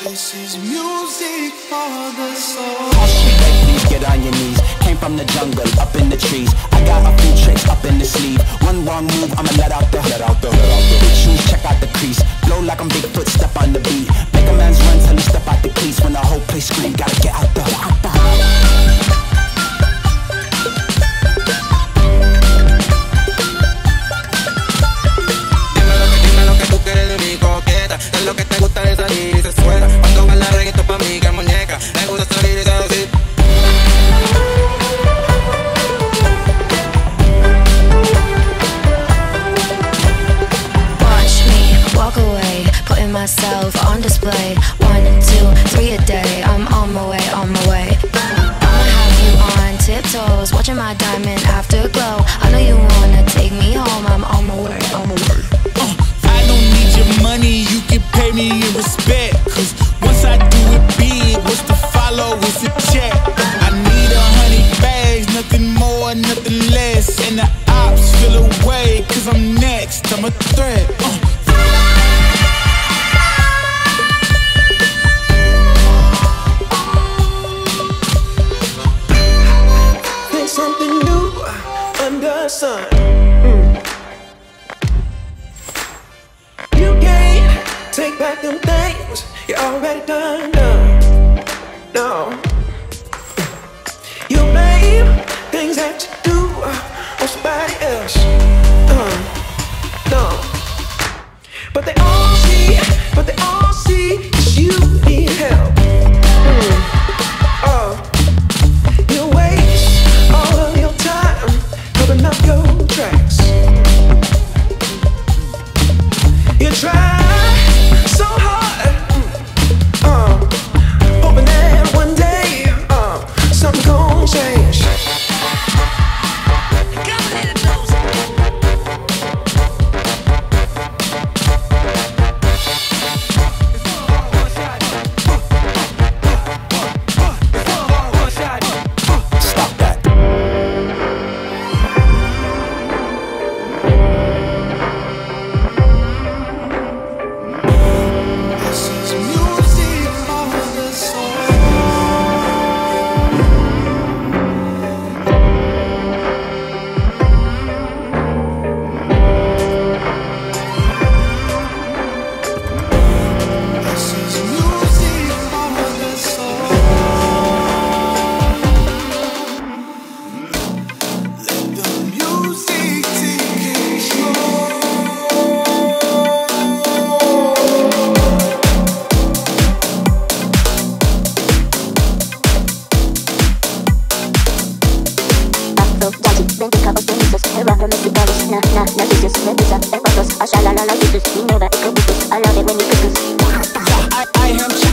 This is music for the soul. Oh shit, please get on your knees. Came from the jungle, up in the trees. I got a few tricks up in the sleeve. One wrong move, I'ma let out the big shoes, check out the crease. Blow like I'm Bigfoot, step on the beat. Make a man's run till he step out the cleats. When the whole place scream, gotta get out the Es lo que te gusta de salir y se suena. Cuando baila reggaetón pa' mí que muñeca. Le gusta salir y seducir. Watch me walk away, putting myself on display. 1, 2, 3 a day. I'm on my way, on my way. I'ma have you on tiptoes, watching my diamond afterglow. I know you wanna take me home. I'm on my way, on my way. I don't need your money, you can pay me in respect. Cause once I do it big, what's to follow is a check. I need 100 bags, nothing more, nothing less. And the ops feel away, cause I'm next, I'm a threat. Think something new under the sun. Take back them things you already done. No, you blame things that you do on somebody else. No, but they all see that you need help. You waste all of your time covering up your tracks. You try so hard, hoping that one day something gon' change. Stop that. I am